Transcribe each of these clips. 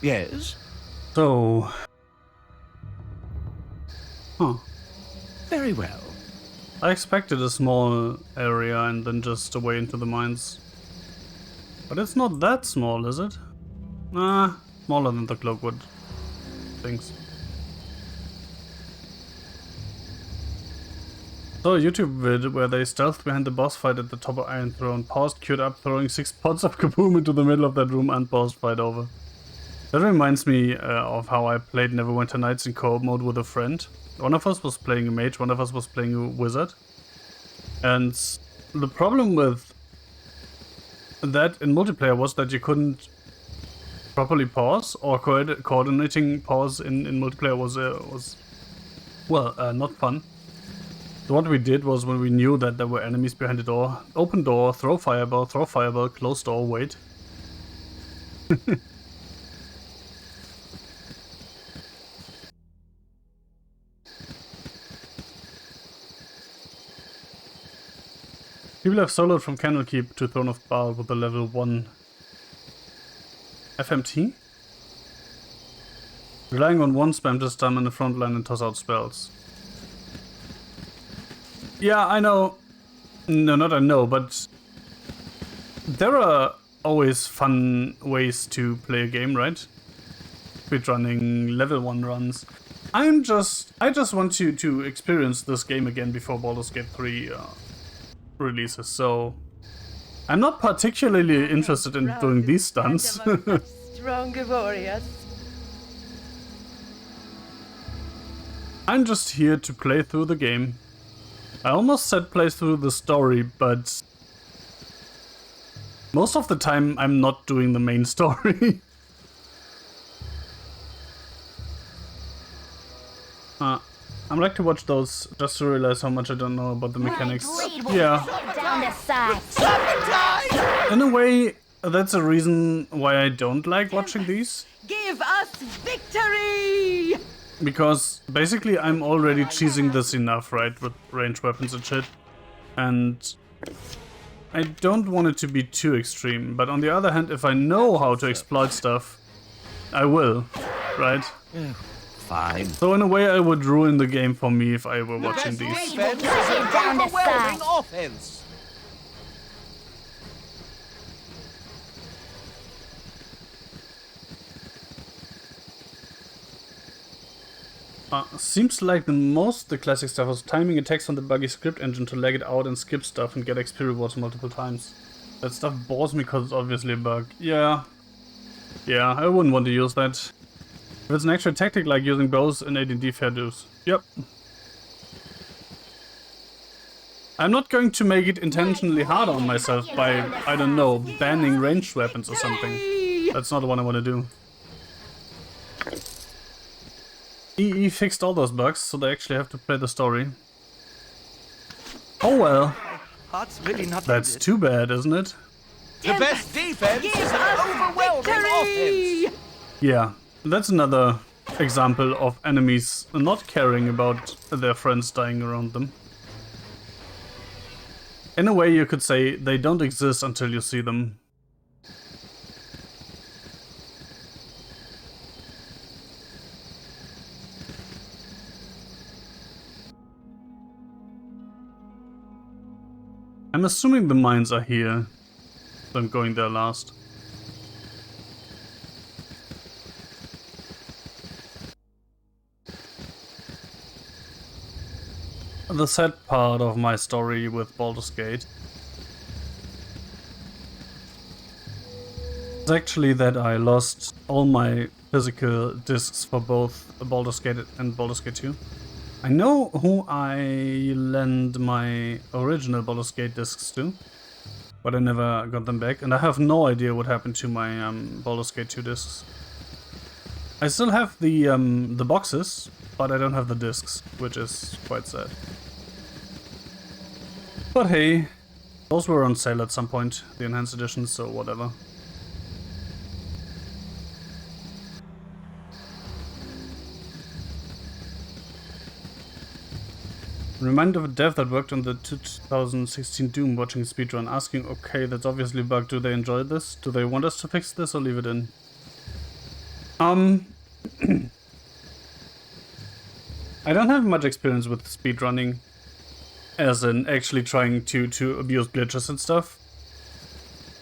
Yes? So... Huh. Very well. I expected a small area and then just away into the mines. But it's not that small, is it? Nah, smaller than the Cloakwood things. So a YouTube vid where they stealthed behind the boss fight at the top of Iron Throne, paused, queued up, throwing 6 pots of kaboom into the middle of that room, and paused, fight over. That reminds me of how I played Neverwinter Nights in co-op mode with a friend. One of us was playing a mage, one of us was playing a wizard. And the problem with that in multiplayer was that you couldn't properly pause, or coordinating pause in multiplayer was not fun. So what we did was, when we knew that there were enemies behind the door, open door, throw fireball, close door, wait. People have soloed from Candlekeep to Throne of Baal with a level 1 FMT? Relying on one spam to stun in the front line and toss out spells. Yeah, I know. No, not I know, but there are always fun ways to play a game, right? Speedrunning, level 1 runs. I just want to experience this game again before Baldur's Gate 3 releases, so I'm not particularly interested in doing these stunts. Stronger warriors. I'm just here to play through the game. I almost said play through the story, but most of the time I'm not doing the main story. I'd like to watch those just to realize how much I don't know about the mechanics. Yeah. In a way, that's a reason why I don't like watching these. Give us victory! Because basically I'm already cheesing this enough, right, with ranged weapons and shit. And I don't want it to be too extreme, but on the other hand, if I know how to exploit stuff, I will, right? Fine. So in a way I would ruin the game for me if I were watching these. Overwhelming offense. Seems like the classic stuff was timing attacks on the buggy script engine to lag it out and skip stuff and get XP rewards multiple times. That stuff bores me because it's obviously a bug. Yeah, I wouldn't want to use that. If it's an actual tactic like using bows in AD&D, fair dues. Yep. I'm not going to make it intentionally harder on myself by, I don't know, banning ranged weapons or something. That's not what I want to do. EE fixed all those bugs, so they actually have to play the story. Oh well. Really not That's too bad, isn't it? The best defense is an overwhelming offense. Yeah, that's another example of enemies not caring about their friends dying around them. In a way, you could say they don't exist until you see them. I'm assuming the mines are here, so I'm going there last. The sad part of my story with Baldur's Gate is actually that I lost all my physical discs for both Baldur's Gate and Baldur's Gate 2. I know who I lent my original Baldur's Gate discs to, but I never got them back, and I have no idea what happened to my Baldur's Gate 2 discs. I still have the boxes, but I don't have the discs, which is quite sad. But hey, those were on sale at some point, the enhanced editions, so whatever. Reminder of a dev that worked on the 2016 Doom watching speedrun, asking, okay, that's obviously a bug. Do they enjoy this? Do they want us to fix this or leave it in? I don't have much experience with speedrunning, as in actually trying to abuse glitches and stuff.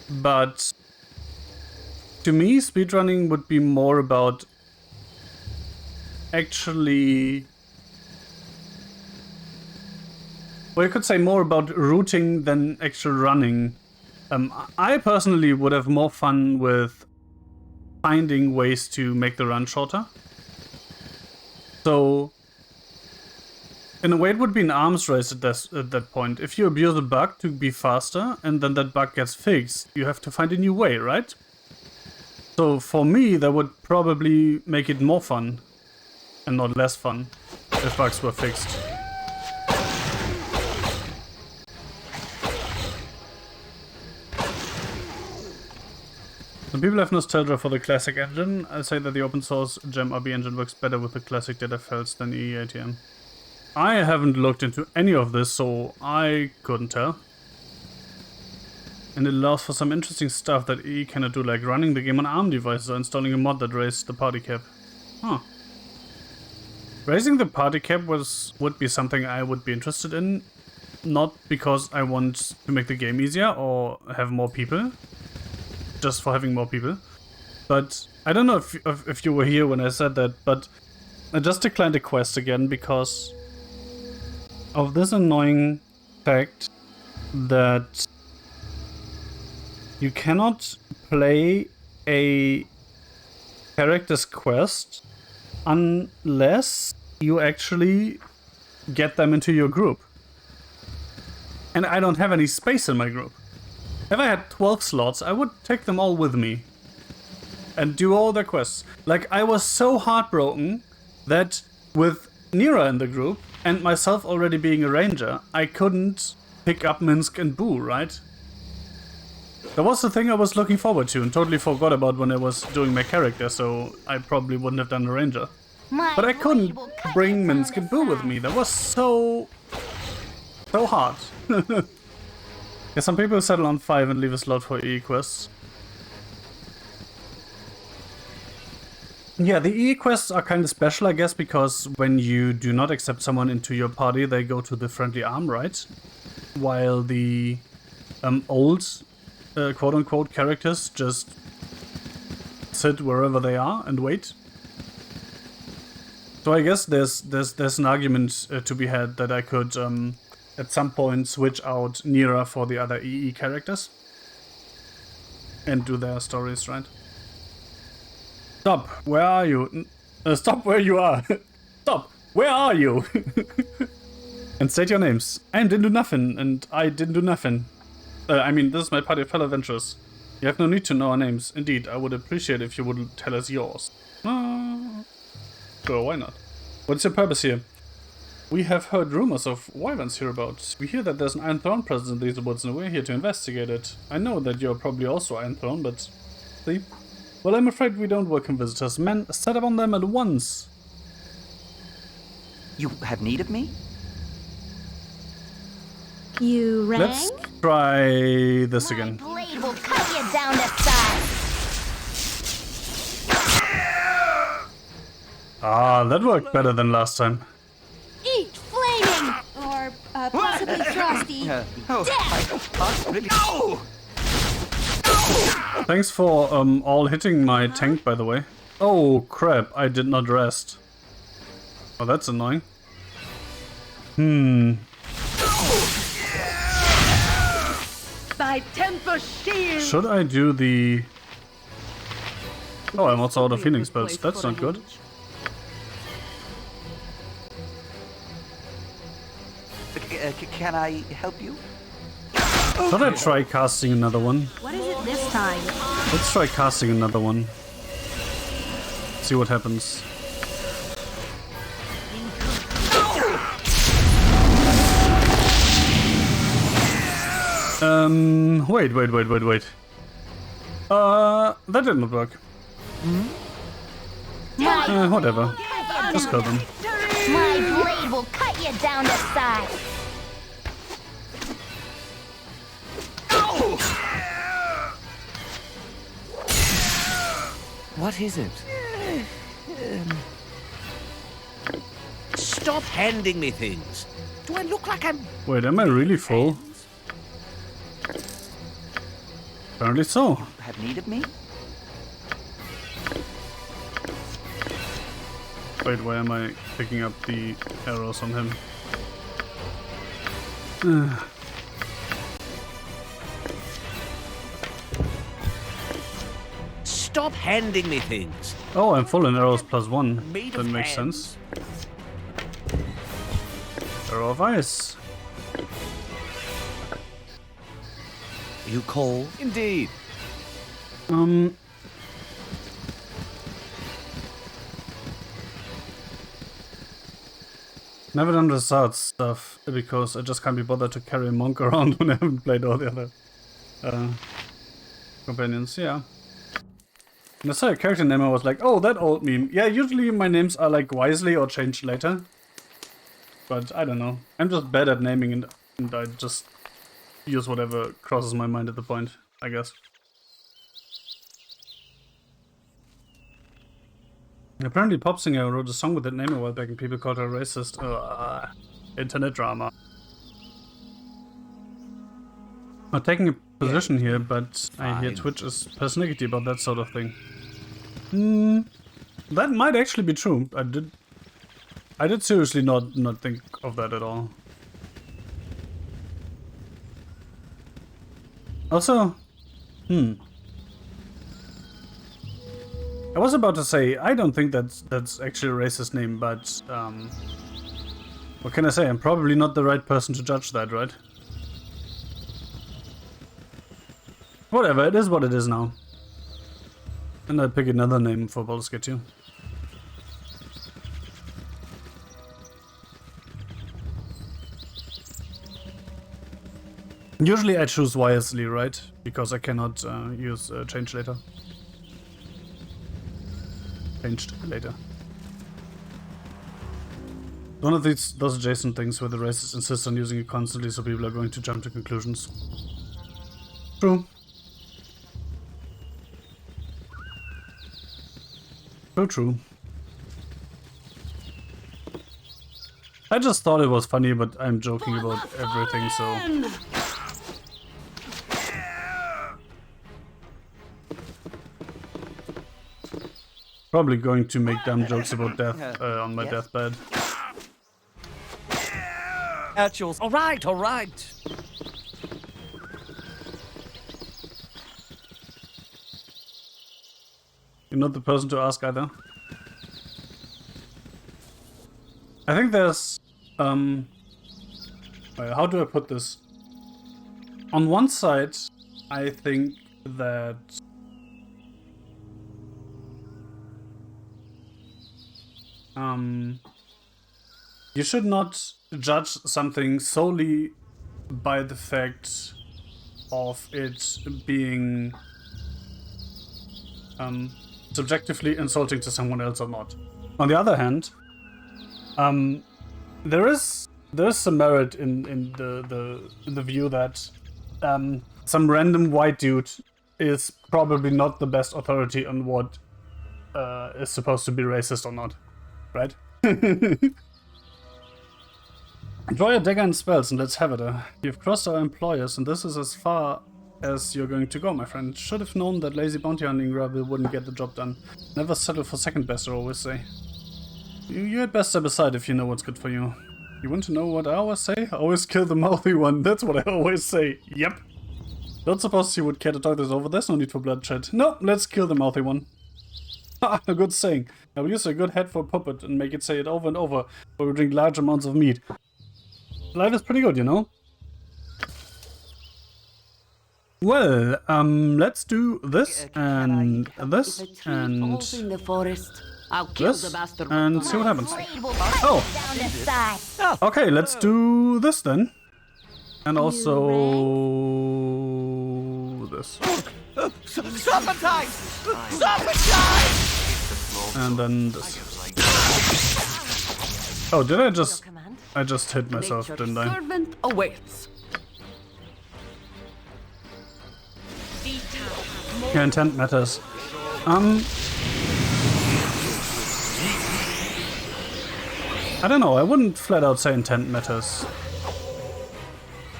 But to me, speedrunning would be more about actually... Well, you could say more about routing than actual running. I personally would have more fun with finding ways to make the run shorter. So, in a way, it would be an arms race at that point. If you abuse a bug to be faster, and then that bug gets fixed, you have to find a new way, right? So, for me, that would probably make it more fun, and not less fun, if bugs were fixed. Some people have nostalgia for the classic engine. I say that the open source Gem RB engine works better with the classic data files than EEATM. I haven't looked into any of this, so I couldn't tell. And it allows for some interesting stuff that EE cannot do, like running the game on ARM devices or installing a mod that raised the party cap. Huh. Raising the party cap would be something I would be interested in, not because I want to make the game easier or have more people, just for having more people. But I don't know if you were here when I said that, but I just declined the quest again because of this annoying fact that you cannot play a character's quest unless you actually get them into your group. And I don't have any space in my group. If I had 12 slots, I would take them all with me and do all their quests. Like, I was so heartbroken that with Nira in the group and myself already being a ranger, I couldn't pick up Minsk and Boo, right? That was the thing I was looking forward to and totally forgot about when I was doing my character, so I probably wouldn't have done a ranger. But I couldn't bring Minsk and Boo with me. That was so hard. Yeah, some people settle on 5 and leave a slot for EE quests. Yeah, the EE quests are kind of special, I guess, because when you do not accept someone into your party, they go to the friendly arm, right? While the old, quote-unquote, characters just sit wherever they are and wait. So I guess there's an argument to be had that I could at some point switch out Nira for the other EE characters and do their stories, right? Stop, where are you? Stop where you are. Stop, where are you? And state your names. I didn't do nothing, and I didn't do nothing. I mean, this is my party of fellow adventurers. You have no need to know our names. Indeed, I would appreciate if you would tell us yours. Sure, why not? What's your purpose here? We have heard rumors of wyverns hereabouts. We hear that there's an Iron Throne present in these woods and we're here to investigate it. I know that you're probably also Iron Throne, but... See? Well, I'm afraid we don't welcome visitors. Men, set upon them at once. You have need of me? You rang? Let's try this again. Blade will cut you down to size. Ah, that worked better than last time. Eat flaming! Or possibly frosty. Really? No! Thanks for all hitting my tank, by the way. Oh crap, I did not rest. Oh, that's annoying. Thy temper shield! Should I do the... Oh, I'm also out of healing spells. That's not good. Can I help you? Should I try casting another one? What is it this time? Let's try casting another one. See what happens. Wait. That did not work. Whatever. Just kill them. My blade will cut you down to size. What is it? Stop handing me things. Do I look like I'm... Wait, am I really full? Apparently so. Have need of me? Wait, why am I picking up the arrows on him? Stop handing me things. Oh, I'm full in arrows +1. Made That of makes hands. sense. Arrow of ice. You cold? Indeed. Never done the sword stuff because I just can't be bothered to carry a monk around when I haven't played all the other companions. Yeah. And I saw a character name, I was like, oh, that old meme. Yeah, usually my names are like wisely or changed later. But I don't know. I'm just bad at naming and I just use whatever crosses my mind at the point, I guess. Apparently pop singer wrote a song with that name a while back and people called her racist. Internet drama. Not taking a position here, but I hear Twitch is persnickety about that sort of thing. That might actually be true. I did seriously not think of that at all. Also, I was about to say, I don't think that's actually a racist name, but what can I say? I'm probably not the right person to judge that, right? Whatever, it is what it is now. And I pick another name for Baldur's Gate 2. Usually I choose wisely, right? Because I cannot use change later. Changed later. One of those adjacent things where the racists insist on using it constantly so people are going to jump to conclusions. True. So true. I just thought it was funny, but I'm joking about everything, so... Probably going to make dumb jokes about death on my deathbed. Actuals. All right, all right. You're not the person to ask either. I think there's... how do I put this? On one side, I think that... you should not judge something solely by the fact of it being subjectively insulting to someone else or not. On the other hand, there is some merit in the view that some random white dude is probably not the best authority on what is supposed to be racist or not, right? Draw your dagger and spells and let's have it. You've crossed our employers and this is as far as you're going to go, my friend. Should have known that lazy bounty hunting rabble wouldn't get the job done. Never settle for second best, I always say. You had best step aside if you know what's good for you. You want to know what I always say? I always kill the mouthy one, that's what I always say. Yep. Don't suppose you would care to talk this over, there's no need for bloodshed. No, let's kill the mouthy one. Ha, a good saying. I will use a good head for a puppet and make it say it over and over, or we drink large amounts of meat. Life is pretty good, you know? Well, let's do this and this and in the forest, I'll kill this the bastard. and see what happens. Blade will Oh. cut you down to size. Okay, let's do this then. And also this. Serpentine! Serpentine! And then this. Oh, did I just... Command. I just hit myself, Nature's didn't I? servant awaits. Yeah, intent matters. I don't know, I wouldn't flat out say intent matters.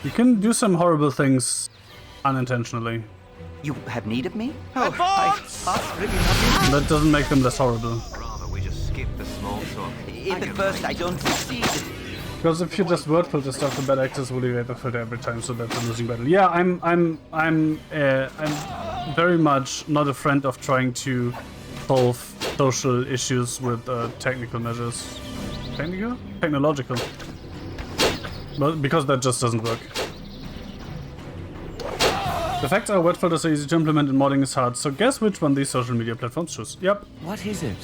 You can do some horrible things unintentionally. You have need of me? Advance! Really not. That doesn't make them less horrible. Rather, we just skip the small talk. If at first I don't succeed, Because if you just word filter stuff, the bad actors will evade the filter every time, so that's a losing battle. Yeah, I'm very much not a friend of trying to solve social issues with technical measures. Technical? Technological. But because that just doesn't work. The facts are word filters are easy to implement and modding is hard, so guess which one these social media platforms choose. Yep. What is it?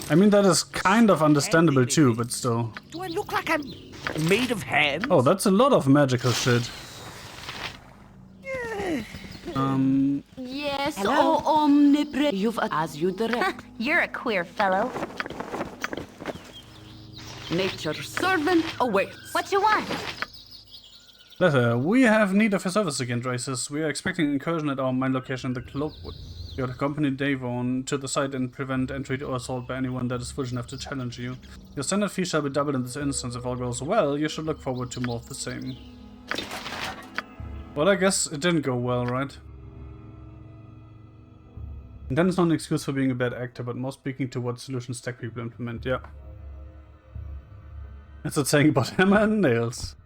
I mean, that is kind of understandable too, but still. Do I look like I'm made of hands? Oh, that's a lot of magical shit. Yes, oh omnipresent. You've as you direct. You're a queer fellow. Nature's servant awaits. What you want? Letter, we have need of your service again, Races. We are expecting incursion at our mine location in the Cloakwood. You are to accompany Davon to the site and prevent entry or assault by anyone that is foolish enough to challenge you. Your standard fee shall be doubled in this instance. If all goes well, you should look forward to more of the same. Well, I guess it didn't go well, right? And then it's not an excuse for being a bad actor, but more speaking to what solutions tech people implement, yeah. That's a saying about hammer and nails.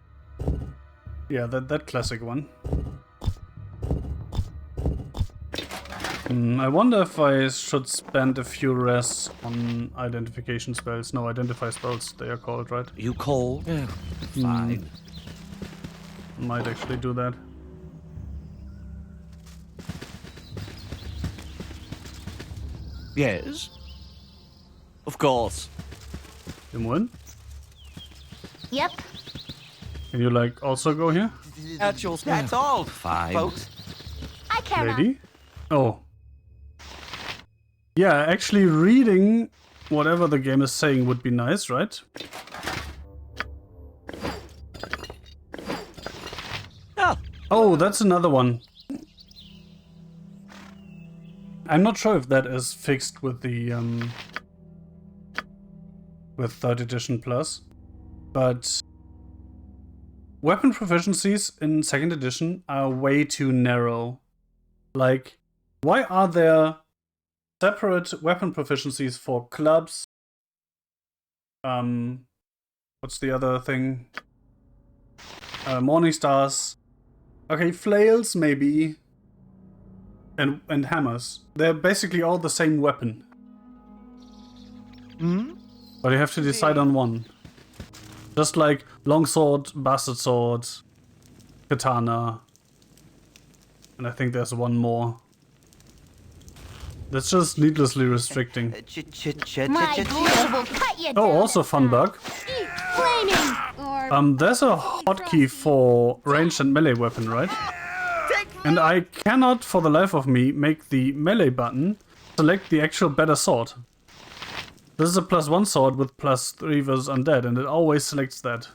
Yeah, that classic one. I wonder if I should spend a few rests on identification spells. No, identify spells, they are called, right? You called? Fine. Might actually do that. Yes. Of course. Imwen? Yep. Can you, like, also go here? At your that's all, Fine. folks. I care not. Lady? Oh. Yeah, actually reading whatever the game is saying would be nice, right? Oh, that's another one. I'm not sure if that is fixed with the with 3rd edition plus, but weapon proficiencies in 2nd edition are way too narrow. Like, why are there separate weapon proficiencies for clubs? What's the other thing? Morning stars. Okay, flails maybe. And hammers. They're basically all the same weapon. But you have to decide on one. Just like longsword, bastard sword, katana. And I think there's one more. That's just needlessly restricting. My blade will cut you down. Oh, also fun bug. Flaming. There's a hotkey for ranged and melee weapon, right? And I cannot, for the life of me, make the melee button select the actual better sword. This is a +1 sword with +3 versus undead, and it always selects that.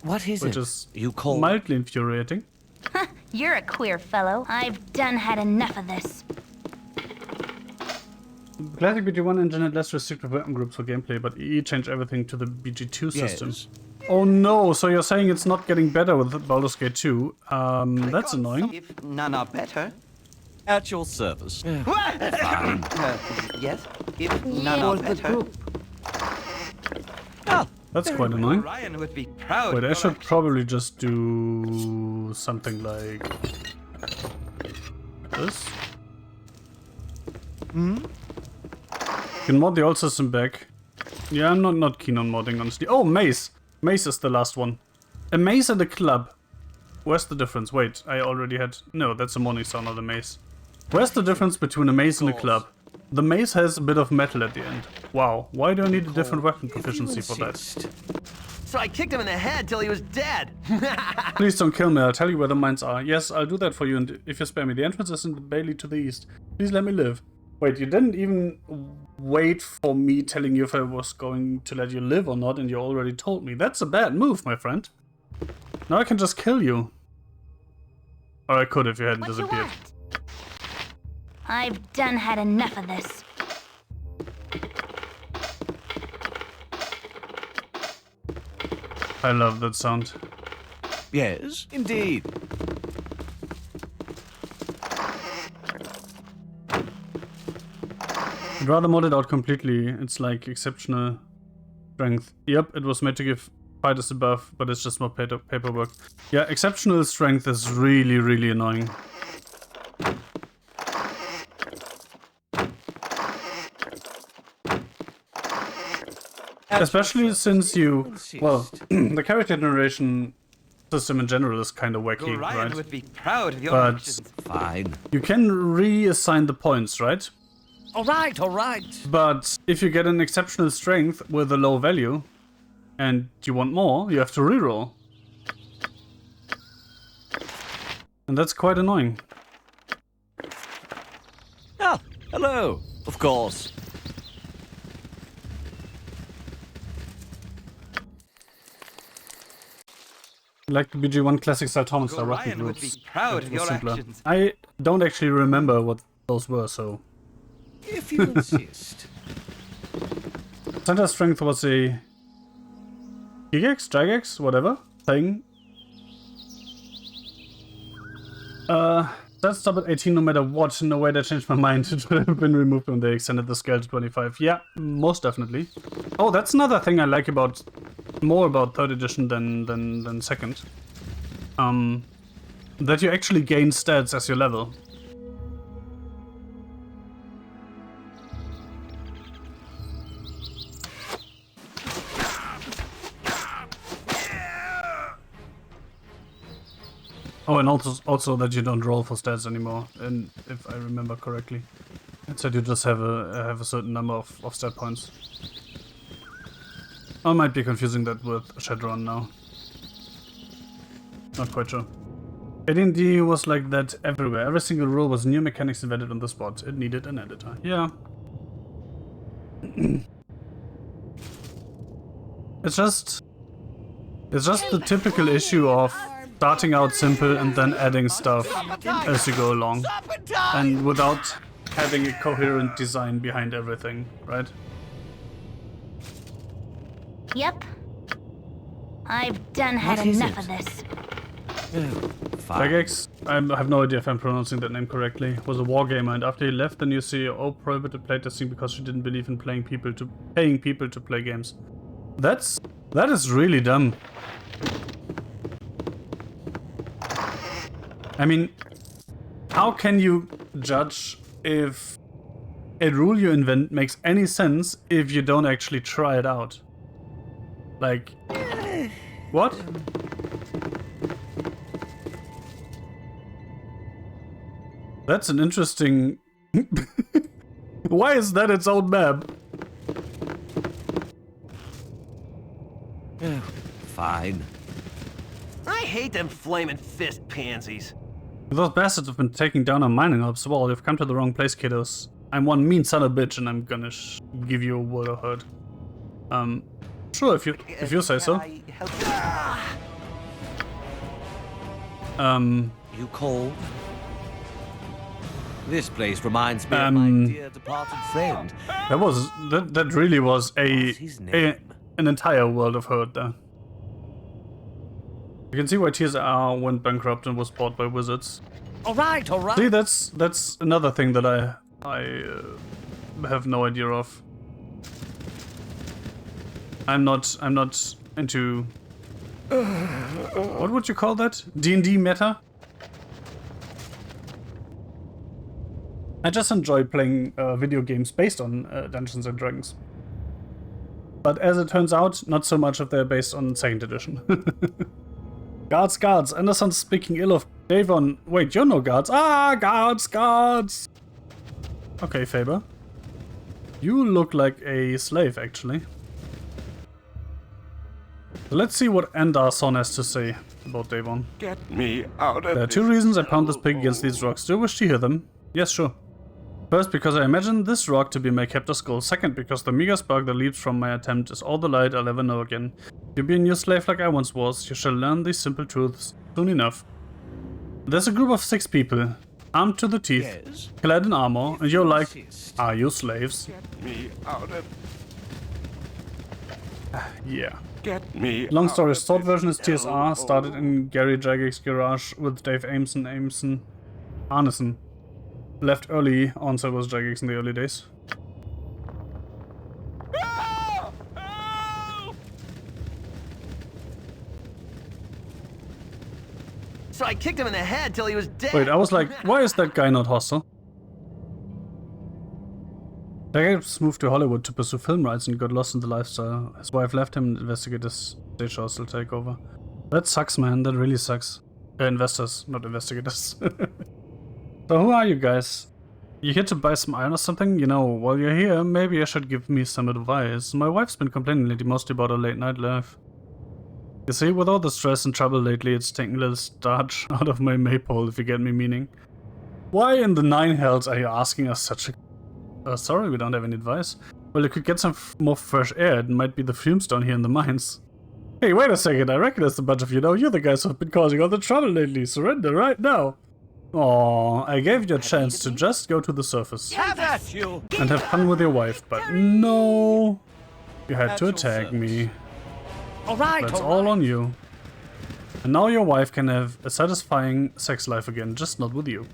What is Which it? is You called? mildly infuriating. You're a queer fellow. I've done had enough of this. Classic BG1 engine had less restrictive weapon groups for gameplay, but EE changed everything to the BG2 system. Yes. Oh no, so you're saying it's not getting better with Baldur's Gate 2. That's annoying. If none are better. At your service. Yes. If none For are the better. group. That's quite annoying. Ryan would be proud. Wait, I should probably just do something like this. You can mod the old system back. Yeah, I'm not keen on modding, honestly. Oh, mace! Mace is the last one. A mace and a club. Where's the difference? Wait, I already had... No, that's a morning star, not a mace. Where's the difference between a mace and a club? The mace has a bit of metal at the end. Wow, why do I need a different weapon proficiency for that? So I kicked him in the head till he was dead. Please don't kill me, I'll tell you where the mines are. Yes, I'll do that for you, and if you spare me, the entrance is in the bailey to the east. Please let me live. Wait, you didn't even wait for me telling you if I was going to let you live or not, and you already told me. That's a bad move, my friend. Now I can just kill you. Or I could if you hadn't What you disappeared. want? I've done had enough of this. I love that sound. Yes, indeed. I'd rather mod it out completely. It's like exceptional strength. Yep, it was made to give fighters a buff, but it's just more paperwork. Yeah, exceptional strength is really, really annoying. Especially since you... Well, the character generation system in general is kind of wacky, Orion right? would be proud of your But actions. Fine. you can reassign the points, right? All right, all right. But if you get an exceptional strength with a low value, and you want more, you have to reroll. And that's quite annoying. Ah, hello. Of course. Like the BG1 classic style Thomas style rocket Orion would groups. be proud It of was your simpler. actions. I don't actually remember what those were, so... If you insist. Center strength was a... Gigax? Gigax? Whatever. Thing. That stop at 18 no matter what. No way that changed my mind. It would have been removed when they extended the scale to 25. Yeah, most definitely. Oh, that's another thing I like about... More about 3rd edition than 2nd. That you actually gain stats as you level. Oh, and also that you don't roll for stats anymore, and if I remember correctly. Instead you just have a certain number of stat points. I might be confusing that with Shadowrun now. Not quite sure. AD&D was like that everywhere. Every single rule was new mechanics invented on the spot. It needed an editor. Yeah. It's just the typical issue of starting out simple and then adding stuff as you go along. And without having a coherent design behind everything, right? Yep. I've done had What is enough it? of this. Fine. Regex, I have no idea if I'm pronouncing that name correctly, was a wargamer, and after he left, the new CEO prohibited playtesting because she didn't believe in paying people to play games. That is really dumb. I mean, how can you judge if a rule you invent makes any sense if you don't actually try it out? Like, what? That's an interesting... Why is that its own map? Fine. I hate them flaming fist pansies. Those bastards have been taking down our mining ops. Well, you've come to the wrong place, kiddos. I'm one mean son of a bitch, and I'm gonna give you a word of hurt. Sure, if you say so. Can I help you? You called? This place reminds me of my dear departed friend. That really was What's his name? an entire world of hurt there. You can see why TSR went bankrupt and was bought by wizards. All right, all right. See, that's another thing that I have no idea of. I'm not into what would you call that? D&D meta? I just enjoy playing video games based on Dungeons and Dragons. But as it turns out, not so much if they're based on 2nd edition. Guards, Anderson's speaking ill of Davon. Wait, you're no guards. Ah, guards! Okay, Faber. You look like a slave, actually. So let's see what Anderson has to say about Davon. Get me out of There are two reasons I pound this pig against these rocks. Do you wish to hear them? Yes, sure. First, because I imagine this rock to be my captor's skull. Second, because the meager spark that leaps from my attempt is all the light I'll ever know again. If you be a new slave like I once was, you shall learn these simple truths soon enough. There's a group of 6 people, armed to the teeth, Yes. clad in armor, and you're like, Insist. are you slaves? Get me out of... Yeah. Get me Long out story of short this version is TSR, hellhole. started in Gary Jagex garage with Dave Arneson. Left early on, so it was Jagex in the early days. So I kicked him in the head till he was dead. Wait, I was like, why is that guy not hostile? Jagex moved to Hollywood to pursue film rights and got lost in the lifestyle. His wife left him and investigators stage hostile takeover. That sucks, man. That really sucks. Investors, not investigators. So who are you guys? You here to buy some iron or something? You know, while you're here, maybe you should give me some advice. My wife's been complaining lately mostly about her late night life. You see, with all the stress and trouble lately, it's taking a little starch out of my maypole, if you get me meaning. Why in the 9 hells are you asking us such a... sorry, we don't have any advice. Well, you could get some more fresh air. It might be the fumes down here in the mines. Hey, wait a second. I recognize a bunch of you now. You're the guys who've been causing all the trouble lately. Surrender right now. Aw, I gave you a chance to just go to the surface Have at you! and have fun with your wife, but no. You had to attack me. Alright, That's all on you. And now your wife can have a satisfying sex life again, just not with you.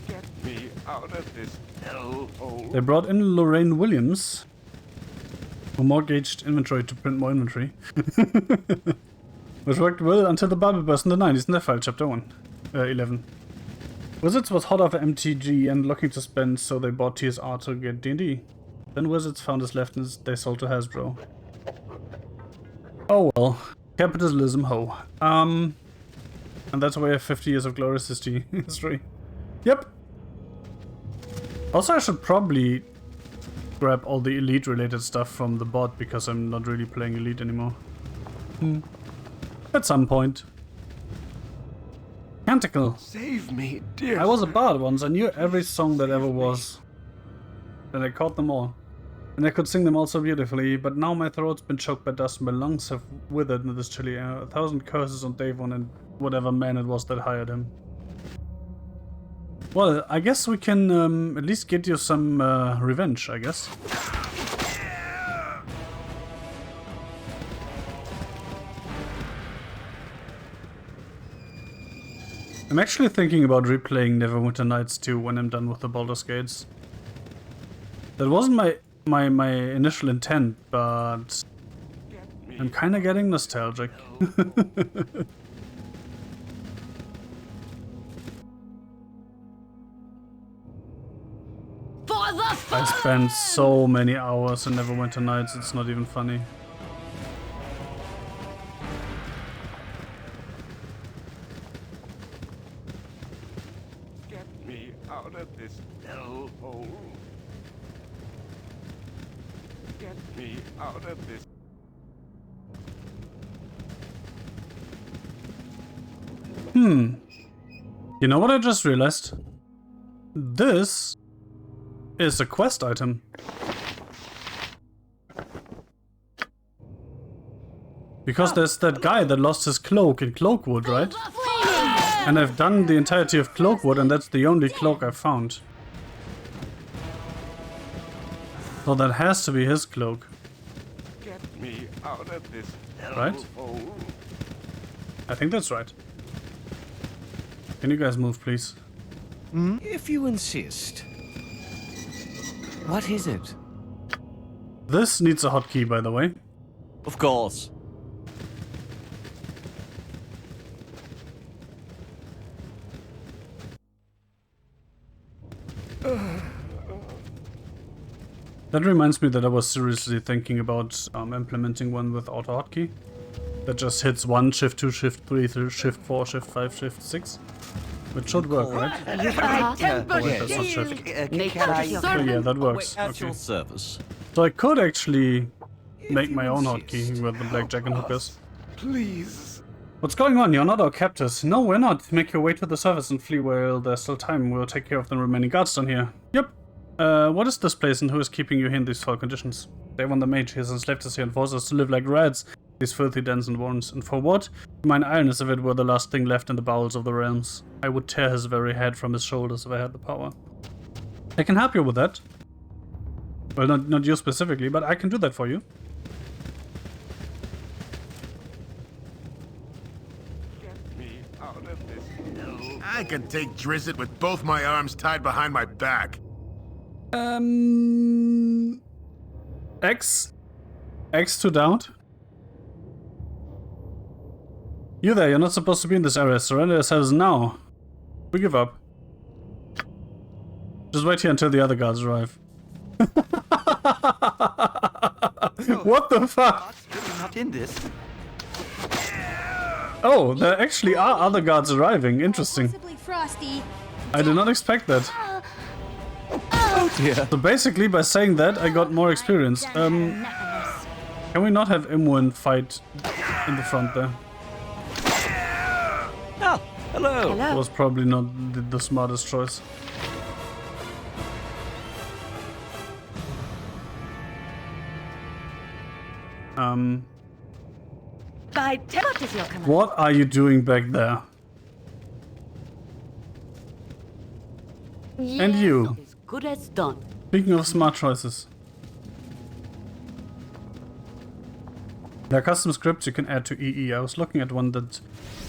Get me out of this hellhole. They brought in Lorraine Williams, who mortgaged inventory to print more inventory. Which worked well until the bubble burst in the 90s in their file, chapter 11. Wizards was hot off MTG and looking to spend, so they bought TSR to get D&D. Then Wizards found his left and they sold to Hasbro. Oh well. Capitalism, ho. And that's why I have 50 years of glorious history. Yep. Also, I should probably grab all the Elite related stuff from the bot because I'm not really playing Elite anymore. At some point. Canticle. Save me, dear. I was a bard once. I knew every song that ever was. And I caught them all. And I could sing them all so beautifully, but now my throat's been choked by dust and my lungs have withered in this chilly air. 1,000 curses on Davon and whatever man it was that hired him. Well, I guess we can at least get you some revenge, I guess. I'm actually thinking about replaying Neverwinter Nights 2 when I'm done with the Baldur's Gates. That wasn't my initial intent, but I'm kinda getting nostalgic. I spent so many hours in Neverwinter Nights, it's not even funny. Get me out of this hellhole. Get me out of this. You know what I just realized? This is a quest item. Because there's that guy that lost his cloak in Cloakwood, right? And I've done the entirety of Cloakwood and that's the only cloak I've found. So that has to be his cloak, Get me out of this right? hellhole. I think that's right. Can you guys move, please? If you insist. What is it? This needs a hotkey, by the way. Of course. That reminds me that I was seriously thinking about implementing one with auto hotkey. That just hits 1, shift 2, shift 3, shift 4, shift 5, shift 6. Which should work, right? Oh wait, that's not shift. Oh yeah, that works. Okay. Service. So I could actually make my own hotkey with the blackjack and hookers. Please. What's going on? You're not our captors. No, we're not. Make your way to the surface and flee while there's still time. We'll take care of the remaining guards down here. Yep. What is this place and who is keeping you here in these foul conditions? Devon the mage has enslaved us here and forced us to live like rats. These filthy dens and warrens. And for what? Mine iron as if it were the last thing left in the bowels of the realms. I would tear his very head from his shoulders if I had the power. I can help you with that. Well, not you specifically, but I can do that for you. I can take Drizzt with both my arms tied behind my back. X to down. You there, you're not supposed to be in this area. Surrender yourselves now. We give up. Just wait here until the other guards arrive. What the fuck? You're not in this. Oh, there actually are other guards arriving. Interesting. Frosty. I did not expect that. Oh dear. So basically, by saying that, I got more experience. Can we not have Imwin fight in the front there? Oh, hello. That was probably not the smartest choice. What is your command? What are you doing back there? And you. As good as done. Speaking of smart choices. There are custom scripts you can add to EE. I was looking at one that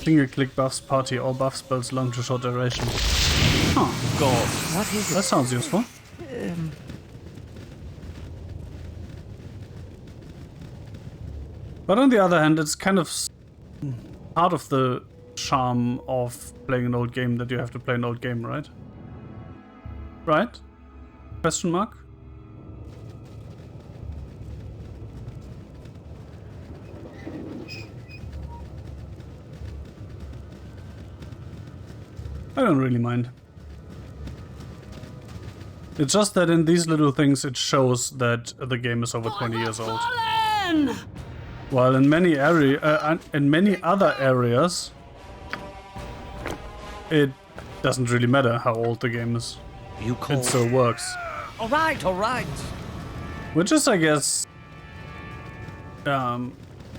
single-click buffs party all buff spells long to short duration. Huh. God, what is That sounds useful. But on the other hand, it's kind of part of the charm of playing an old game that you have to play an old game, right? Right? Question mark? I don't really mind. It's just that in these little things it shows that the game is over 20 years old. While in many other areas, it doesn't really matter how old the game is. you call? It still works. All right, all right. Which is, I guess, in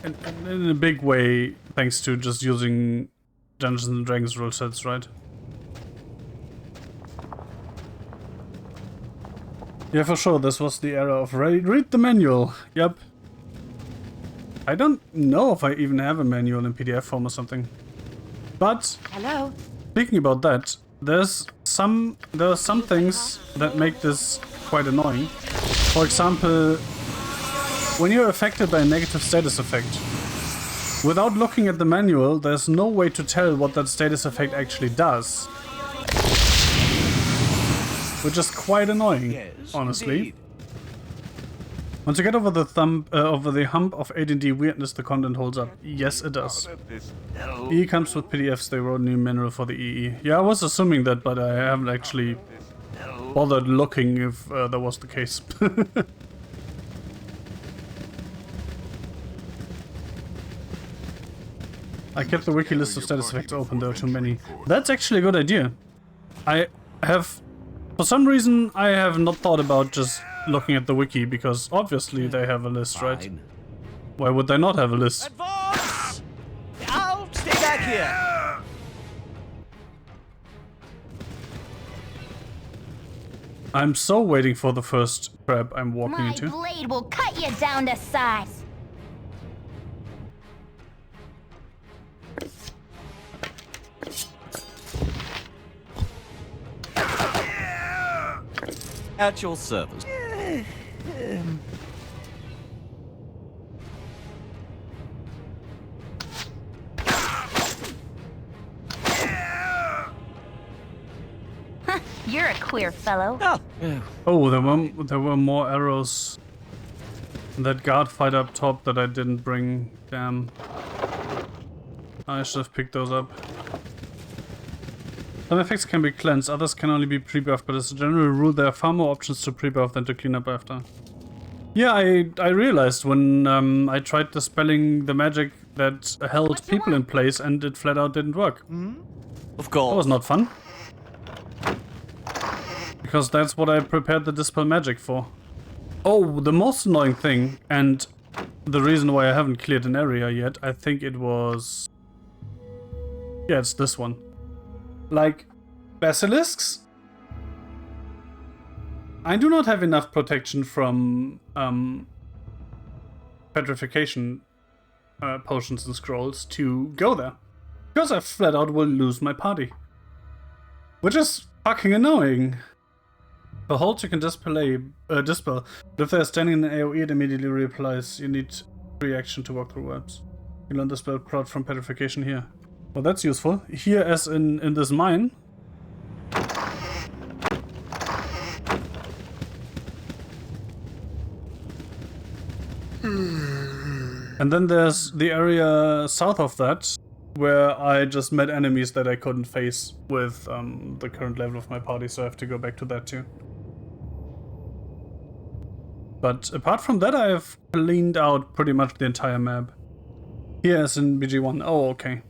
a big way, thanks to just using Dungeons and Dragons rule sets, right? Yeah, for sure, this was the era of read the manual. Yep. I don't know if I even have a manual in PDF form or something. But, Hello. speaking about that, there are some things that make this quite annoying. For example, when you're affected by a negative status effect, without looking at the manual, there's no way to tell what that status effect actually does. Which is quite annoying, Yes, honestly. indeed. Once you get over the hump of AD&D weirdness, the content holds up. Yes, it does. EE comes with PDFs. They wrote a new manual for the EE. Yeah, I was assuming that, but I haven't actually bothered looking if that was the case. I kept the wiki list of status effects open. There are too many. That's actually a good idea. I have, for some reason, I have not thought about just looking at the wiki, because obviously they have a list, right? Fine. Why would they not have a list? Advance! I'll stay back here. I'm so waiting for the first trap I'm walking My into. blade will cut you down to size. At your service. You're a queer fellow. Oh, Oh, there were more arrows. That guard fight up top that I didn't bring. Damn. I should have picked those up. Some effects can be cleansed, others can only be pre-buffed, but as a general rule there are far more options to pre-buff than to clean up after. Yeah, I realized when I tried dispelling the magic that held people in place and it flat out didn't work. Of course. That was not fun. Because that's what I prepared the Dispel Magic for. Oh, the most annoying thing, and the reason why I haven't cleared an area yet, I think it was... Yeah, it's this one. Like, basilisks? I do not have enough protection from petrification potions and scrolls to go there. Because I flat out will lose my party. Which is fucking annoying. For hold you can dispel, but if they're standing in an AoE it immediately reapplies. You need free action to walk through webs. You learn the spell prod from petrification here. Well, that's useful. Here as in this mine. And then there's the area south of that, where I just met enemies that I couldn't face with the current level of my party, so I have to go back to that too. But apart from that, I've cleaned out pretty much the entire map. Here as in BG1. Oh, okay.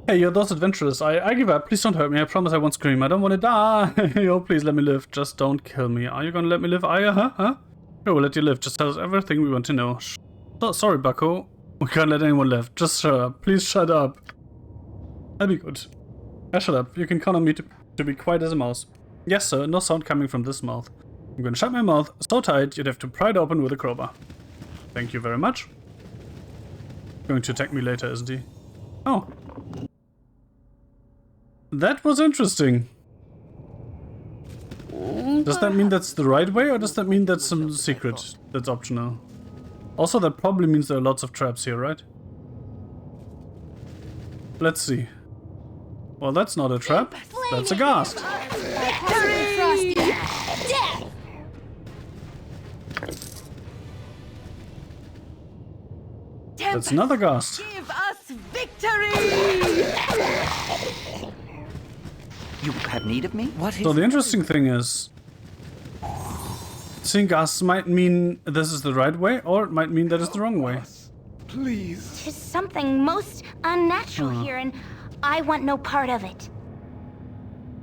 Hey, you're those adventurers. I give up. Please don't hurt me. I promise I won't scream. I don't want to die. Oh, please let me live. Just don't kill me. Are you gonna let me live? Are you? Huh? Sure, we'll let you live. Just tell us everything we want to know. Oh, sorry, bucko. We can't let anyone live. Just shut up. Please shut up. That'd be good. Shut up. You can count on me to be quiet as a mouse. Yes, sir. No sound coming from this mouth. I'm gonna shut my mouth so tight you'd have to pry it open with a crowbar. Thank you very much. Going to attack me later, isn't he? Oh. That was interesting. Does that mean that's the right way, or does that mean that's some secret that's optional? Also, that probably means there are lots of traps here, right? Let's see. Well, that's not a trap. That's a ghast. That's another ghast. Give us victory! You have need of me? What is So the interesting thing is, seeing ghasts might mean this is the right way, or it might mean that is the wrong way. Please. There's something most unnatural here, and I want no part of it.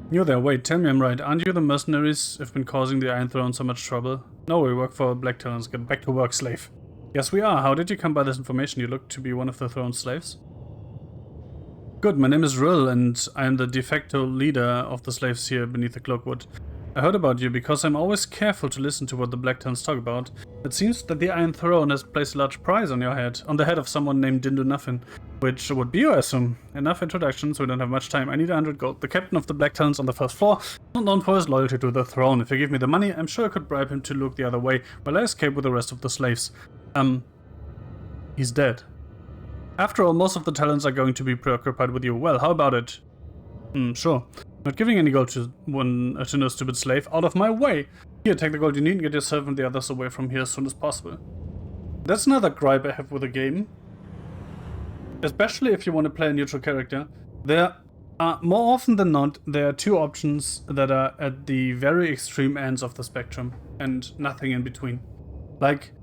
You there, wait, tell me I'm right. Aren't you the mercenaries who've been causing the Iron Throne so much trouble? No, we work for Black Talons. Get back to work, slave. Yes, we are. How did you come by this information? You look to be one of the Throne's slaves. Good, my name is Rill, and I am the de facto leader of the slaves here beneath the Cloakwood. I heard about you because I'm always careful to listen to what the Black Talons talk about. It seems that the Iron Throne has placed a large prize on your head, on the head of someone named Dindu Nuffin, which would be you, I assume. Enough introductions, we don't have much time. I need 100 gold. The captain of the Black Talons on the first floor is not known for his loyalty to the throne. If you give me the money, I'm sure I could bribe him to look the other way while I escape with the rest of the slaves. He's dead. After all, most of the Talons are going to be preoccupied with you. Well, how about it? Sure. Not giving any gold to no stupid slave. Out of my way! Here, take the gold you need and get yourself and the others away from here as soon as possible. That's another gripe I have with the game. Especially if you want to play a neutral character. There are, more often than not, there are two options that are at the very extreme ends of the spectrum, and nothing in between. Like,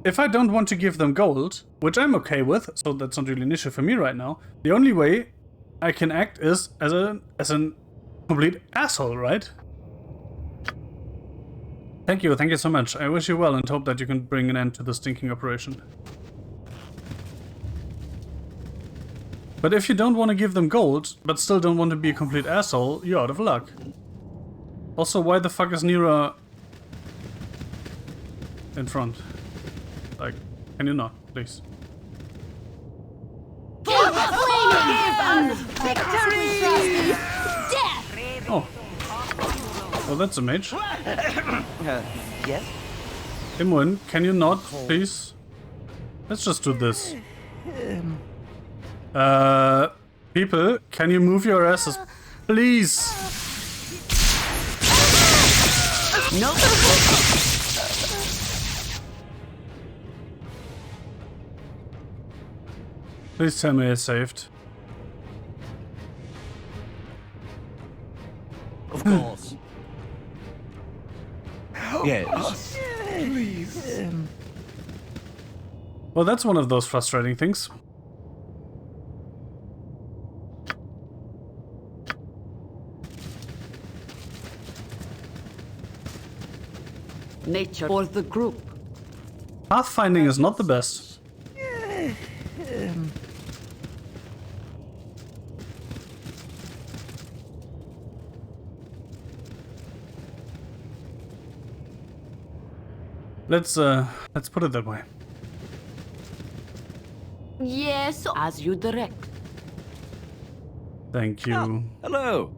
if I don't want to give them gold, which I'm okay with, so that's not really an issue for me right now, the only way I can act is as an complete asshole, right? Thank you so much. I wish you well and hope that you can bring an end to the stinking operation. But if you don't want to give them gold, but still don't want to be a complete asshole, you're out of luck. Also, why the fuck is Nira in front? Like, can you not, please? Give us victory! Death! Oh. Well, that's a mage. Yes? Imoen, can you not, please? Let's just do this. People, can you move your asses, please? No! Please tell me I saved. Of course. Yes. Please. Well, that's one of those frustrating things. Nature or the group. Pathfinding is not the best. Let's put it that way. Yes, as you direct. Thank you. Hello.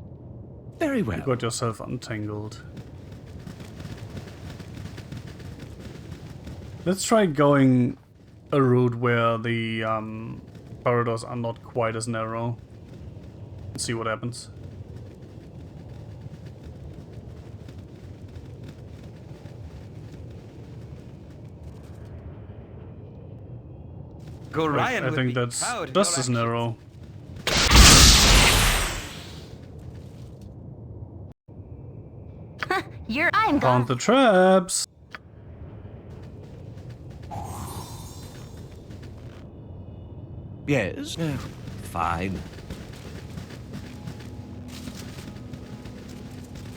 Very well. You got yourself untangled. Let's try going a route where the corridors are not quite as narrow. And see what happens. Gorion I would think be that's proud of just your as narrow. I'm gone. Found the traps. Yes. Fine.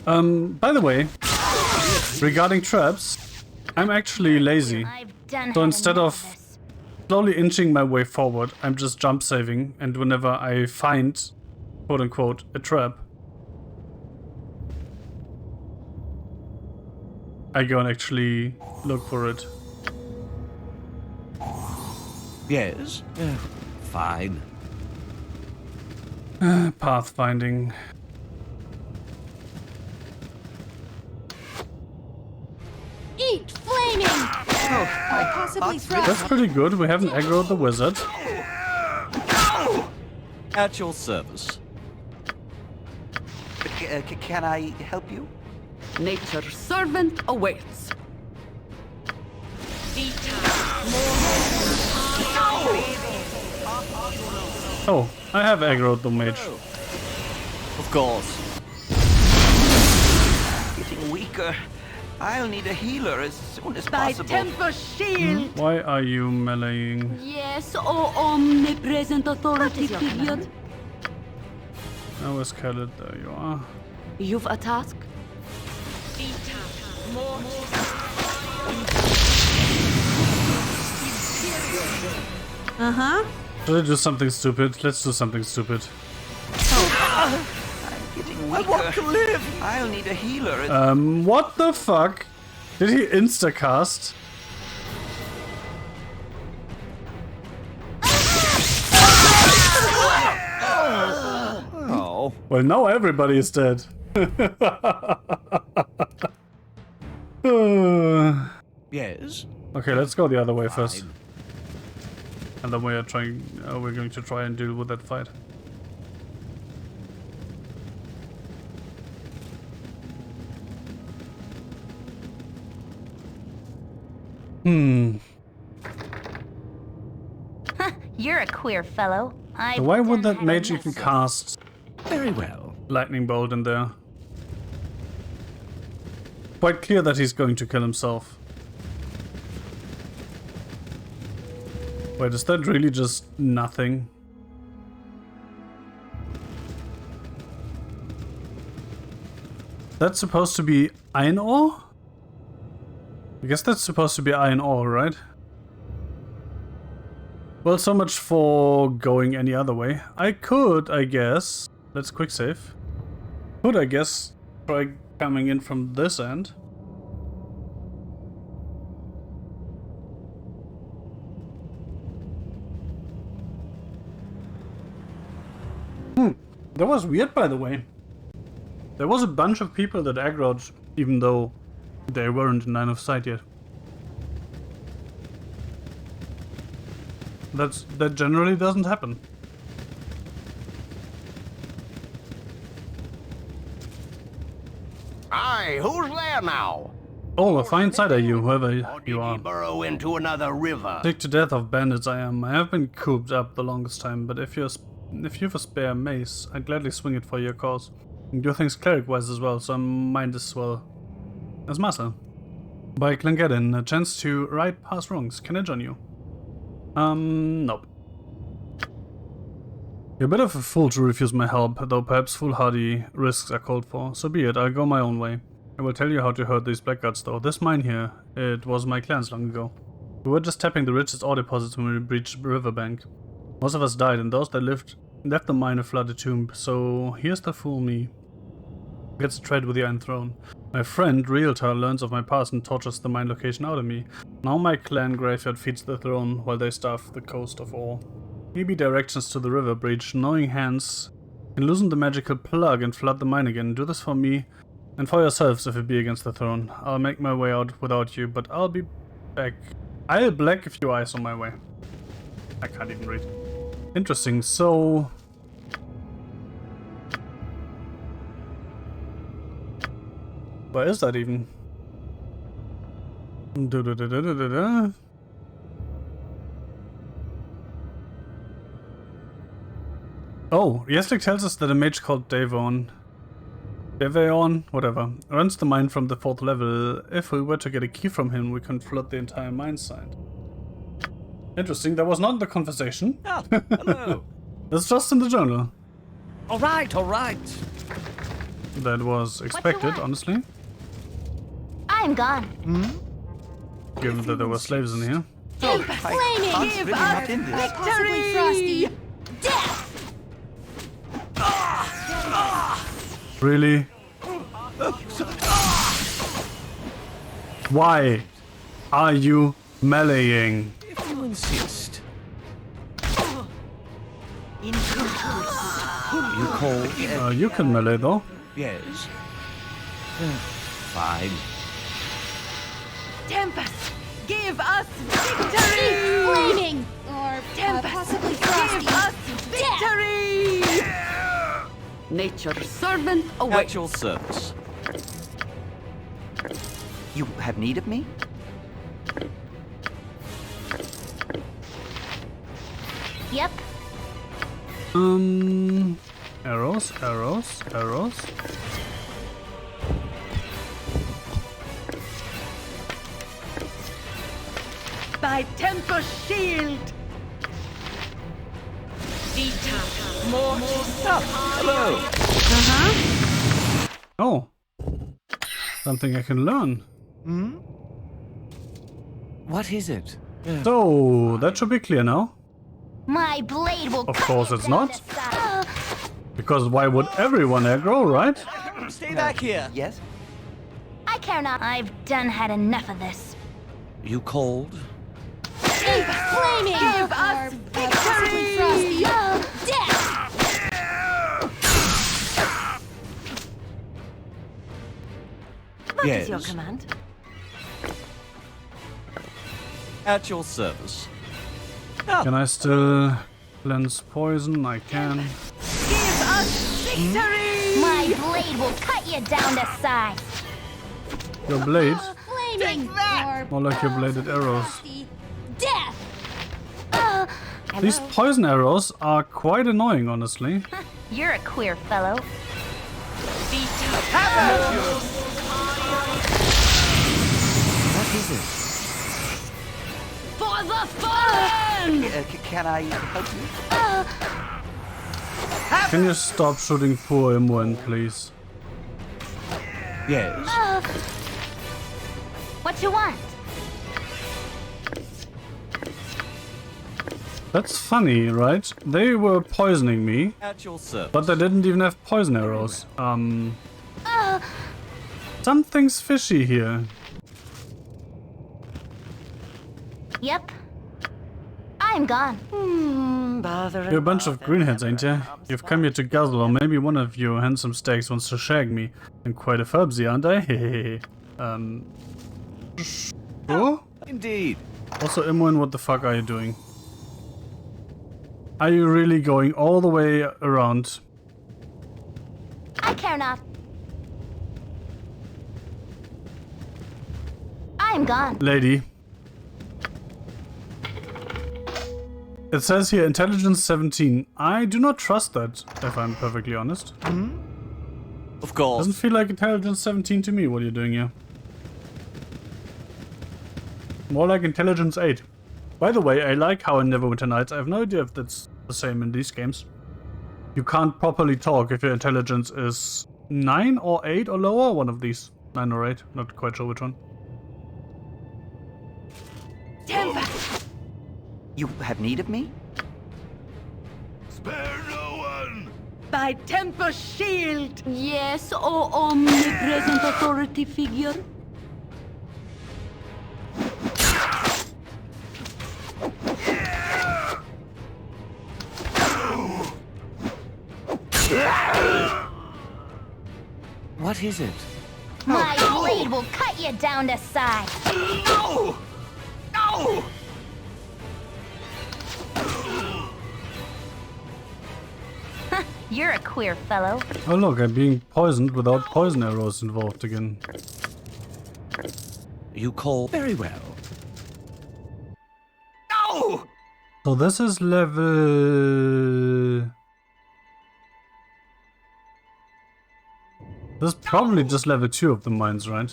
By the way, regarding traps, I'm actually lazy. I've done So had instead enough of this. slowly inching my way forward, I'm just jump saving, and whenever I find, quote unquote, a trap, I go and actually look for it. Yes. Fine. Pathfinding. Eat flaming! Possibly That's pretty good. We haven't aggroed the wizard. At your service. Can I help you? Nature's servant awaits. Oh, I have aggroed the mage. Of course. Getting weaker. I'll need a healer as soon as Thy possible. temper shield! Why are you meleeing? Yes, O omnipresent authority period. I was Khaled, there you are. You've a task? Should I do something stupid? Let's do something stupid. Getting weaker. I'll need a healer as What the fuck? Did he instacast? Oh. Well, now everybody is dead. Yes. Okay, let's go the other way first. Fine. And then we're going to try and deal with that fight. You're a queer fellow. So why would that mage even cast Very well. lightning bolt in there? Quite clear that he's going to kill himself. Wait, is that really just nothing? That's supposed to be iron ore? I guess that's supposed to be iron ore, right? Well, so much for going any other way. I could, I guess. Let's quick save. Could, I guess, try coming in from this end. That was weird, by the way. There was a bunch of people that aggroed, even though they weren't in line of sight yet. That generally doesn't happen. Aye, who's there now? Oh, a fine sight are you, whoever you are. Burrow into another river. Sick to death of bandits I am. I have been cooped up the longest time, but if you've a spare mace, I'd gladly swing it for your cause. You do things cleric-wise as well, so I might as well as muscle. By Clangeddon, a chance to ride past wrongs. Can I join you? Nope. You're a bit of a fool to refuse my help, though perhaps foolhardy risks are called for. So be it, I'll go my own way. I will tell you how to hurt these blackguards though. This mine here, it was my clan's long ago. We were just tapping the richest ore deposits when we breached the riverbank. Most of us died, and those that lived left the mine a flooded tomb, so here's the fool me. Gets a trade with the Iron Throne. My friend, Realtor, learns of my past and tortures the mine location out of me. Now my clan graveyard feeds the throne while they starve the coast of ore. Maybe directions to the river breach. Knowing hands can loosen the magical plug and flood the mine again. Do this for me and for yourselves if it be against the throne. I'll make my way out without you, but I'll be back. I'll black a few eyes on my way. I can't even read. Interesting, so... where is that even? Oh, Yeslik tells us that a mage called Deveon, whatever, runs the mine from the 4th level. If we were to get a key from him, we can flood the entire mine site. Interesting, that was not in the conversation. Oh, hello. It's just in the journal. All right. That was expected, want? honestly. I'm gone. Given that there were slaves in here. Flaming! Give us Possibly Frosty! Death! Really? Why are you meleeing? If you insist. You call? You can melee though. Yes. Fine. Tempest! Give us victory! Flaming! Or possibly Frosty! Give us victory! Nature's servant Oh, awaits. At your service. You have need of me? Yep. Arrows, arrows, arrows. By Tempest shield! Vita, more stuff! Hello. Oh. Something I can learn. What is it? So, that should be clear now. My blade will Of cut course you it's down not. to size. Because why would everyone aggro, right? Stay back here. Yes? I care not. I've done had enough of this. You cold? Flaming! Give us Possibly victory! Frosty! Death! What Yes. is your command? At your service. Can I still cleanse poison? I can. Give us victory! My blade will cut you down to size. Your blade? Flaming! Or More like your bladed arrows. Frosty! Death! These poison arrows are quite annoying, honestly. You're a queer fellow. What is it? For the fallen! Can I help you? Can you stop shooting poor Imoen, please? Yes. What you want? That's funny, right? They were poisoning me, At your service. but they didn't even have poison arrows. Something's fishy here. Yep. I'm gone. Bother You're a bunch of greenheads, ain't ya? You've come here to guzzle, or maybe one of you handsome steaks wants to shag me. I'm quite a fubsy, aren't I? Sure? Indeed. Also, Imoen, what the fuck are you doing? Are you really going all the way around? I care not. I'm gone. Lady. It says here intelligence 17. I do not trust that, if I'm perfectly honest. Of course. Doesn't feel like intelligence 17 to me. What are you doing here? More like intelligence 8. By the way, I like how in Neverwinter Nights, I have no idea if that's the same in these games. You can't properly talk if your intelligence is 9 or 8 or lower. One of these. 9 or 8. Not quite sure which one. Temper. You have need of me? Spare no one! By temper shield. Yes, O omnipresent authority figure. What is it? My blade will cut you down to size. No! No! You're a queer fellow. Oh look, I'm being poisoned without poison arrows involved again. You call very well. No! So this is level... This is probably just level 2 of the mines, right?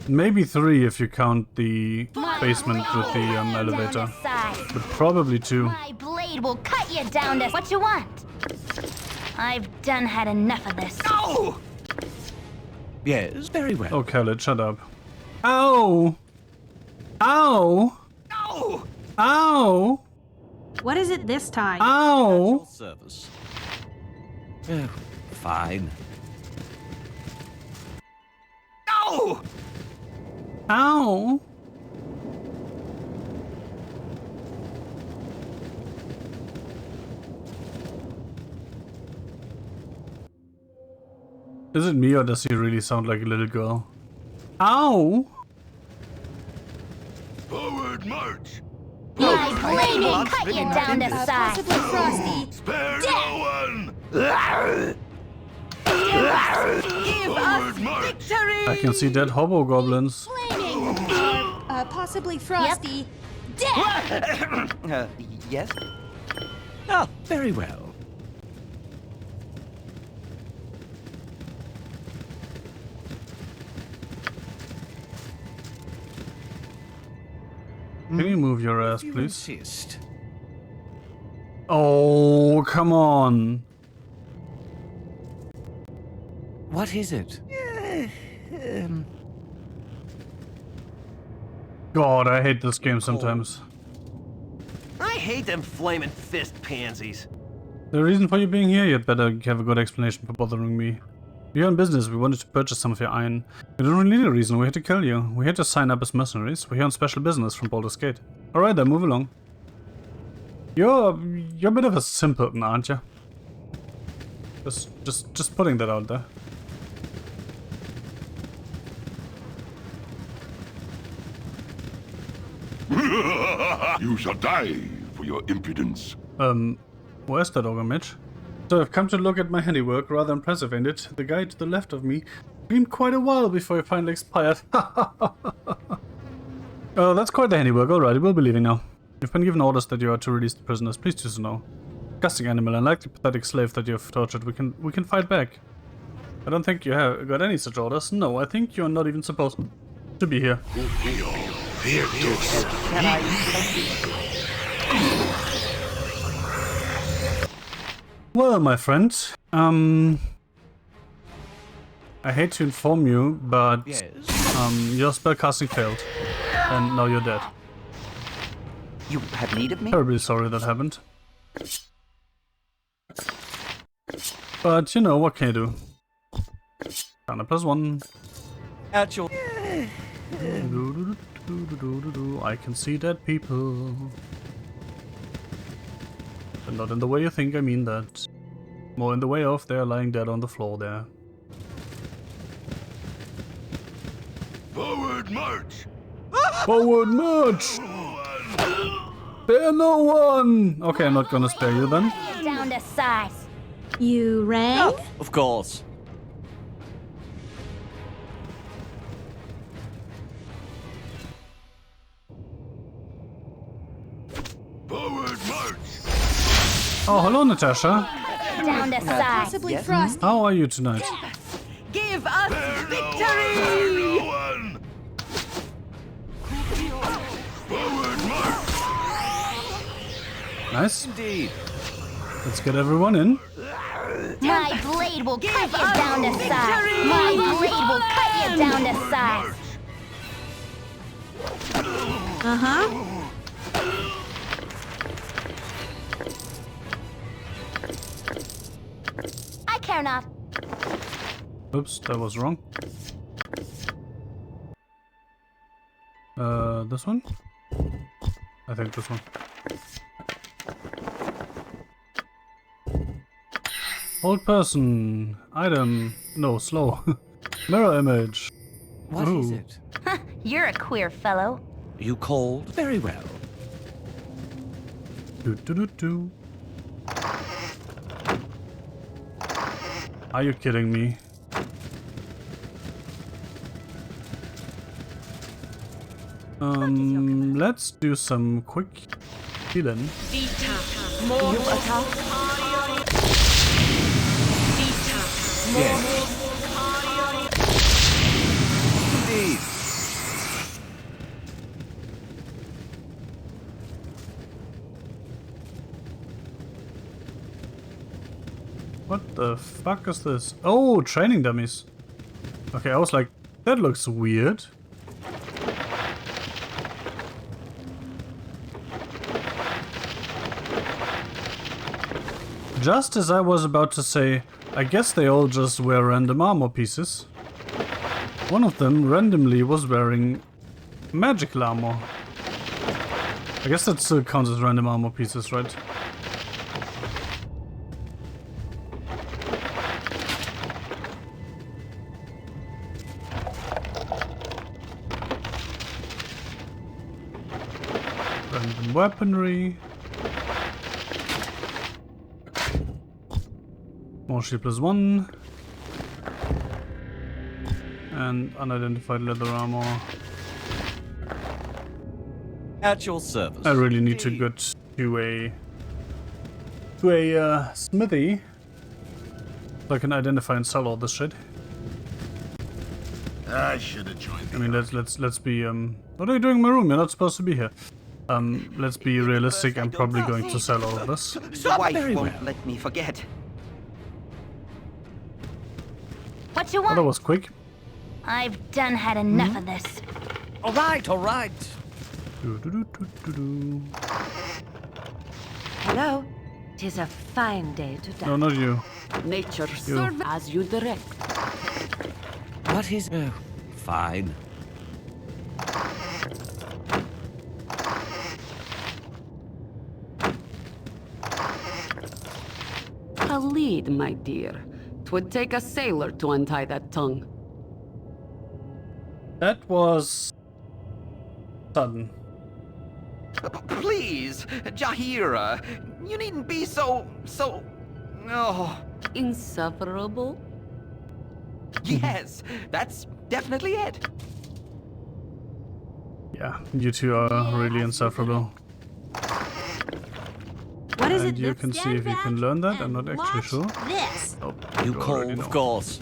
Maybe 3 if you count the basement with the elevator. But probably 2. My blade will cut you down to what you want. I've done had enough of this. No! Yes, very well. Oh, Khaled, shut up. Ow! Ow! No! Ow! What is it this time? Ow! Service. Oh, fine. No! Ow! Is it me or does he really sound like a little girl? Ow! Forward march! My blade will cut you down to size. Possibly frosty. Spare no one! Give us victory. I can see dead hobo goblins. Flaming. Possibly frosty. Yes? Oh, very well. Can you move your ass, You please? insist. Oh, come on. What is it? God, I hate this game sometimes. I hate them flaming fist pansies. The reason for you being here, you'd better have a good explanation for bothering me. We're on business, we wanted to purchase some of your iron. We don't really need a reason, we had to kill you. We had to sign up as mercenaries. We're here on special business from Baldur's Gate. Alright then, move along. You're a bit of a simpleton, aren't you? Just putting that out there. You shall die for your impudence. Where's that ogre Mitch? So I've come to look at my handiwork, rather impressive, ain't it? The guy to the left of me screamed quite a while before he finally expired. Oh, that's quite the handiwork, alright, we'll be leaving now. You've been given orders that you are to release the prisoners, please do so now. Disgusting animal, unlike the pathetic slave that you have tortured, we can fight back. I don't think you have got any such orders. No, I think you're not even supposed to be here. Well, my friend, I hate to inform you, but Yes. your spellcasting failed, and now you're dead. You have need of me? Terribly sorry that happened. But, you know, what can you do? Down a +1. At your... I can see dead people. But not in the way you think, I mean that. More in the way of they're lying dead on the floor there. Forward march! Forward march! Spare no one! Okay, I'm not gonna spare you then. Down to size. You rang? Of course. Forward march! Oh, hello, Natasha. Down to size. Possibly frosty. How are you tonight? Give us Spare victory. no one! Nice. Indeed. Let's get everyone in. My blade will cut you down to size. My blade will cut you down to size. Uh-huh. I care not. Oops, that was wrong. This one? I think this one. Old person. Item. No, slow. Mirror image. What is it? You're a queer fellow. You called? Very well. Do do do do. Are you kidding me? Let's do some quick healing. You attack. Yes. Indeed. What the fuck is this? Oh, training dummies. Okay, I was like, that looks weird. Just as I was about to say, I guess they all just wear random armor pieces. One of them randomly was wearing magical armor. I guess that still counts as random armor pieces, right? Random weaponry. More shield +1. And unidentified leather armor. At your service. I really need to get to a smithy so I can identify and sell all this shit. I should have joined the I mean, let's be what are you doing in my room? You're not supposed to be here. Let's be realistic. I'm probably going to sell all of this. The wife won't let me forget. What you Oh, that want? was quick. I've done had enough of this. All right, all right. Do-do-do-do-do-do. Hello. 'Tis a fine day to die. No, not you. Nature serve as you direct. What is... Oh, fine. A lead, my dear. 'Twould take a sailor to untie that tongue. That was sudden. Please, Jahira, you needn't be so... Oh, Insufferable? yes, that's definitely it. Yeah, you two are really insufferable. What is And it? you Let's can see stand if you back can learn that. I'm and not actually watch sure. This. Oh, You already called, know. of course.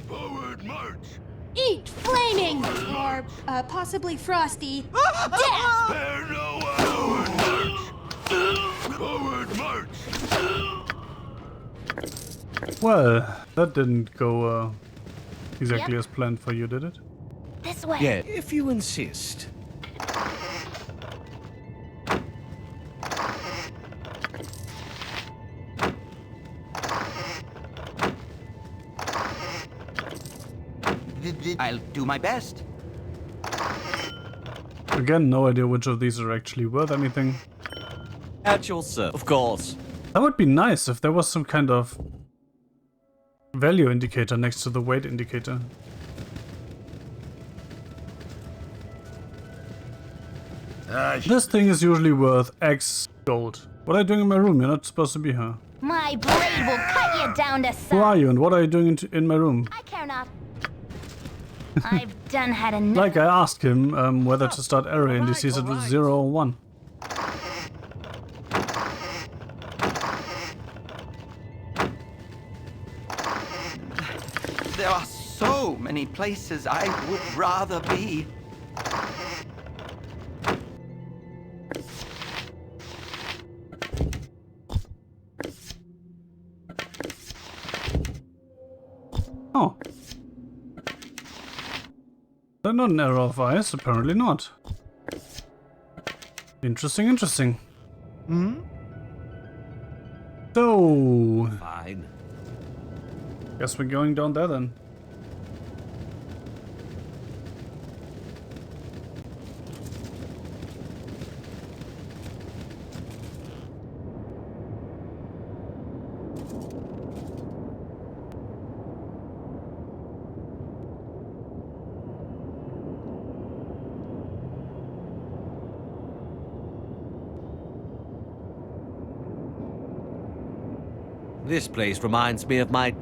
Forward march! Eat flaming! Or possibly frosty. Death! Spare no one! Forward march! Forward march! Well, that didn't go exactly as planned for you, did it? This way. Yeah, if you insist. I'll do my best. Again, no idea which of these are actually worth anything. At your service. Of course. That would be nice if there was some kind of value indicator next to the weight indicator. This thing is usually worth X gold. What are you doing in my room? You're not supposed to be here. My blade will cut you down to Who are size. you and what are you doing in my room? I care not. I've done had enough. Like I asked him whether to start area and he sees it was 0 or 1. There are so many many places I would rather be. Oh. They're not an error of ice, apparently not. Interesting, interesting. Hmm? So, Fine. guess we're going down there then. This place reminds me of my